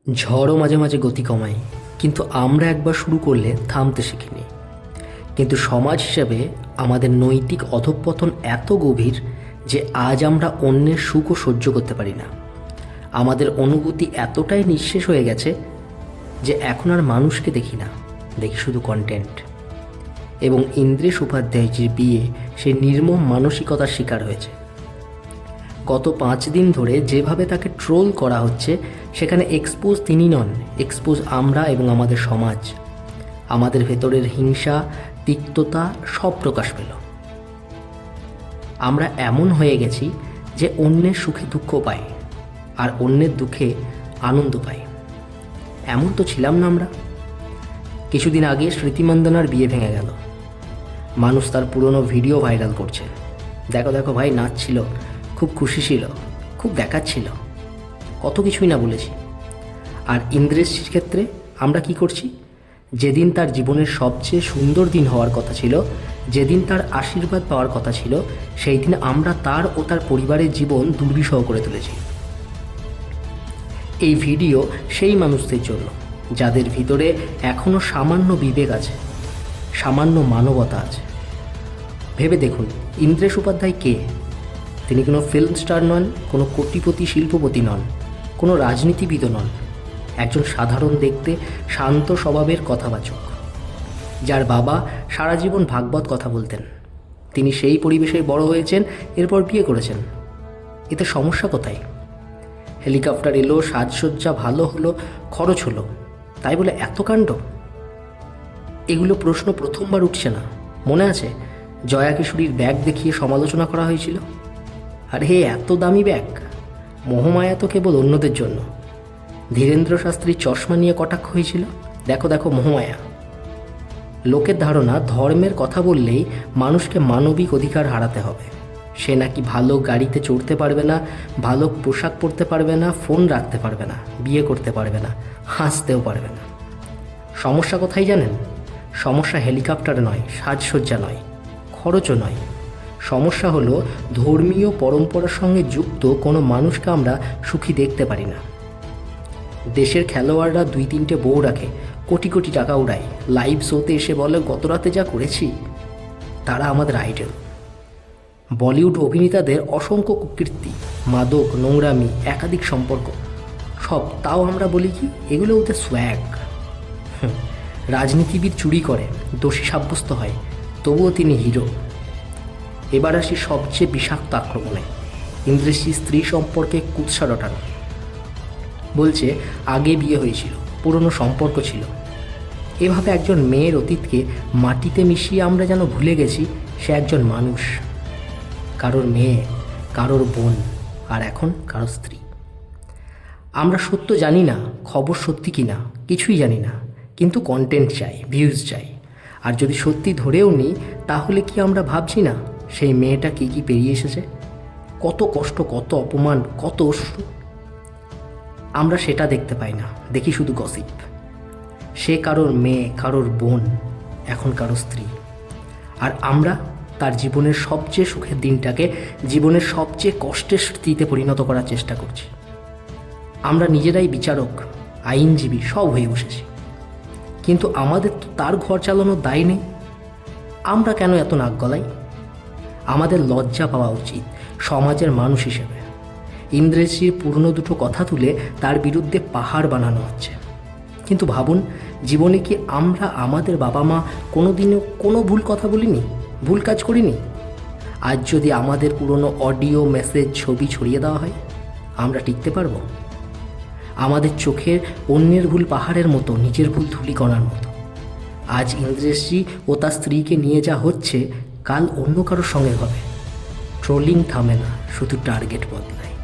ঝড়ও মাঝে মাঝে গতি কমায়, কিন্তু আমরা একবার শুরু করলে থামতে শিখিনি। কিন্তু সমাজ হিসেবে আমাদের নৈতিক অধঃপতন এত গভীর যে আজ আমরা অন্যের সুখও সহ্য করতে পারি না। আমাদের অনুভূতি এতটাই নিঃশেষ হয়ে গেছে যে এখন আর মানুষকে দেখি না, দেখি শুধু কন্টেন্ট। এবং ইন্দ্রেশ উপাধ্যায়জির বিয়ে সেই নির্মম মানসিকতার শিকার হয়েছে। গত 5 দিন ধরে যেভাবে তাকে ট্রোল করা হচ্ছে, সেখানে এক্সপোজ তিনি নন, এক্সপোজ আমরা এবং আমাদের সমাজ। আমাদের ভেতরের হিংসা, তিক্ততা সব প্রকাশ পেল। আমরা এমন হয়ে গেছি যে অন্যের সুখে দুঃখ পাই আর অন্যের দুঃখে আনন্দ পাই। এমন তো ছিলাম না আমরা। কিছুদিন আগে স্মৃতিমন্দনার বিয়ে ভেঙে গেল। মানুষ তার পুরনো ভিডিও ভাইরাল করছে, দেখো দেখো ভাই নাচছিল, খুব খুশি ছিল, খুব দেখাচ্ছিল, কত কিছুই না বলেছি। আর ইন্দ্রেশজির ক্ষেত্রে আমরা কি করছি? যেদিন তার জীবনের সবচেয়ে সুন্দর দিন হওয়ার কথা ছিল, যেদিন তার আশীর্বাদ পাওয়ার কথা ছিল, সেই দিন আমরা তার ও তার পরিবারের জীবন দুর্বিষহ করে তুলেছি। এই ভিডিও সেই মানুষদের জন্য যাদের ভিতরে এখনও সামান্য বিবেক আছে, সামান্য মানবতা আছে। ভেবে দেখুন, ইন্দ্রেশ উপাধ্যায় কে? তিনি কোনো ফিল্ম স্টার নন, কোনো কোটিপতি শিল্পপতি নন, কোনো রাজনীতিবিদও নন। একজন সাধারণ দেখতে শান্ত স্বভাবের কথাবাচক, যার বাবা সারা জীবন ভাগবত কথা বলতেন। তিনি সেই পরিবেশে বড় হয়েছেন, এরপর বিয়ে করেছেন। এতে সমস্যা কোথায়? হেলিকপ্টার এলো, সাজসজ্জা ভালো হলো, খরচ হলো, তাই বলে এত কাণ্ড? এগুলো প্রশ্ন প্রথমবার উঠছে না। মনে আছে জয়া কিশোরীর ব্যাগ দেখিয়ে সমালোচনা করা হয়েছিল? আর হে, এত দামি ব্যাগ! মোহমায়া তো কেবল অন্যদের জন্য। ধীরেন্দ্র শাস্ত্রীর চশমা নিয়ে কটাক্ষ হয়েছিল, দেখো দেখো মোহমায়া। লোকের ধারণা ধর্মের কথা বললেই মানুষকে মানবিক অধিকার হারাতে হবে। সে নাকি ভালো গাড়িতে চড়তে পারবে না, ভালো পোশাক পরতে পারবে না, ফোন রাখতে পারবে না, বিয়ে করতে পারবে না, হাসতেও পারবে না। সমস্যা কোথায় জানেন? সমস্যা হেলিকপ্টার নয়, সাজসজ্জা নয়, খরচও নয়। সমস্যা হলো ধর্মীয় পরম্পরার সঙ্গে যুক্ত কোনো মানুষকে আমরা সুখী দেখতে পারি না। দেশের খেলোয়াড়রা 2-3টে বউ রাখে, কোটি কোটি টাকা উড়ায়, লাইভ শোতে এসে বলে গত রাতে যা করেছি। তারা আমাদের আইডল। বলিউড অভিনেতাদের অসংখ্য কুকীর্তি, মাদক, নোংরামি, একাধিক সম্পর্ক, সব। তাও আমরা বলি কি এগুলো ওদের সোয়াগ। রাজনীতিবিদ চুরি করে, দোষী সাব্যস্ত হয়, তবুও তিনি হিরো। এবার আসি সবচেয়ে বিষাক্ত আক্রমণে, ইন্দ্রেশজির স্ত্রী সম্পর্কে কুৎসা রটানো। বলছে আগে বিয়ে হয়েছিল, পুরনো সম্পর্ক ছিল। এভাবে একজন মেয়ের অতীতকে মাটিতে মিশিয়ে আমরা যেন ভুলে গেছি সে একজন মানুষ, কারোর মেয়ে, কারোর বোন, আর এখন কারোর স্ত্রী। আমরা সত্য জানি না, খবর সত্যি কি না কিছুই জানি না, কিন্তু কন্টেন্ট চাই, ভিউজ চাই। আর যদি সত্যি ধরেও নিই, তাহলে কি আমরা ভাবছি না সেই মেয়েটা কী কী পেরিয়ে এসেছে? কত কষ্ট, কত অপমান, কত অশ্রু। আমরা সেটা দেখতে পাই না, দেখি শুধু গসিপ। সে কারোর মেয়ে, কারোর বোন, এখন কারোর স্ত্রী। আর আমরা তার জীবনের সবচেয়ে সুখের দিনটাকে জীবনের সবচেয়ে কষ্টের স্মৃতিতে পরিণত করার চেষ্টা করছি। আমরা নিজেরাই বিচারক, আইনজীবী সব হয়ে বসেছি, কিন্তু আমাদের তো তার ঘর চালানোর দায় নেই। আমরা কেন এত নাক গলাই? আমাদের লজ্জা পাওয়া উচিত সমাজের মানুষ হিসেবে। ইন্দ্রেশজির পুরনো দুটো কথা তুলে তার বিরুদ্ধে পাহাড় বানানো হচ্ছে। কিন্তু ভাবুন, জীবনে কি আমরা আমাদের বাবা মা কোনো দিনও কোনো ভুল কথা বলিনি, ভুল কাজ করিনি? আজ যদি আমাদের পুরনো অডিও, মেসেজ, ছবি ছড়িয়ে দেওয়া হয়, আমরা টিকতে পারবো? আমাদের চোখের অন্যের ভুল পাহাড়ের মতো, নিজের ভুল ধূলিকণার মতো। আজ ইন্দ্রেশজি ও তার স্ত্রীকে নিয়ে যা হচ্ছে, কাল অন্য কারোর সঙ্গে হবে। ট্রোলিং থামে না, শুধু টার্গেট বদলায়।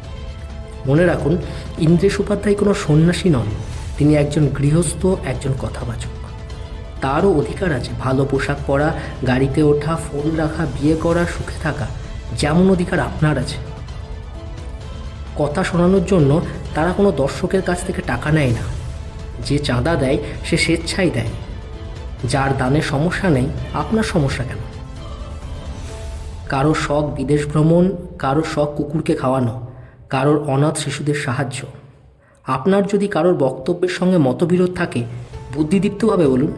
মনে রাখুন, ইন্দ্রেশ উপাধ্যায় কোনো সন্ন্যাসী নন। তিনি একজন গৃহস্থ, একজন কথাবাচক। তারও অধিকার আছে ভালো পোশাক পরা, গাড়িতে ওঠা, ফোন রাখা, বিয়ে করা, সুখে থাকা, যেমন অধিকার আপনার আছে। কথা শোনানোর জন্য তারা কোনো দর্শকের কাছ থেকে টাকা নেয় না। যে চাঁদা দেয় সে স্বেচ্ছায় দেয়। যার দানের সমস্যা নেই, আপনার সমস্যা কেন? কারো শখ বিদেশ ভ্রমণ, কারো শখ কুকুরকে খাওয়ানো, কারোর অনাথ শিশুদের সাহায্য। আপনার যদি কারোর বক্তব্যের সঙ্গে মতবিরোধ থাকে বুদ্ধিদীপ্তভাবে বলুন,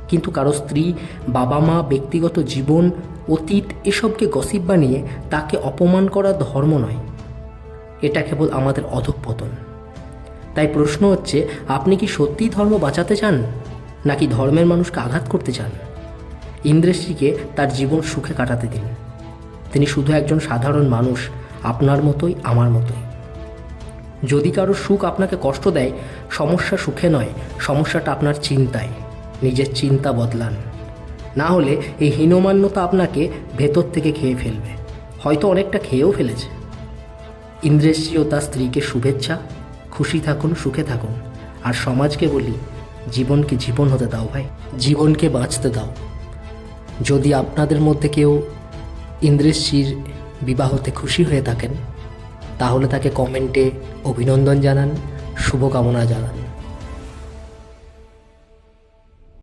কিন্তু কারো স্ত্রী, বাবা মা, ব্যক্তিগত জীবন, অতীত এসবকে গসিপ বানিয়ে তাকে অপমান করা ধর্ম নয়, এটা কেবল আমাদের অধঃপতন। তাই প্রশ্ন হচ্ছে, আপনি কি সত্যিই ধর্ম বাঁচাতে চান, নাকি ধর্মের মানুষকে আঘাত করতে চান? ইন্দ্রেশজিকে তার জীবন সুখে কাটাতে দিন। তিনি শুধু একজন সাধারণ মানুষ, আপনার মতোই, আমার মতোই। যদি কারো সুখ আপনাকে কষ্ট দেয়, সমস্যা সুখে নয়, সমস্যাটা আপনার চিন্তায়। নিজের চিন্তা বদলান, না হলে এই হীনমান্যতা আপনাকে ভেতর থেকে খেয়ে ফেলবে, হয়তো অনেকটা খেয়েও ফেলেছে। ইন্দ্রেশজি ও তার স্ত্রীকে শুভেচ্ছা, খুশি থাকুন, সুখে থাকুন। আর সমাজকে বলি, জীবনকে জীবন হতে দাও ভাই, জীবনকে বাঁচতে দাও। যদি আপনাদের মধ্যে কেউ ইন্দ্রেশজির বিবাহতে খুশি হয়ে থাকেন, তাহলে তাকে কমেন্টে অভিনন্দন জানান, শুভকামনা জানান।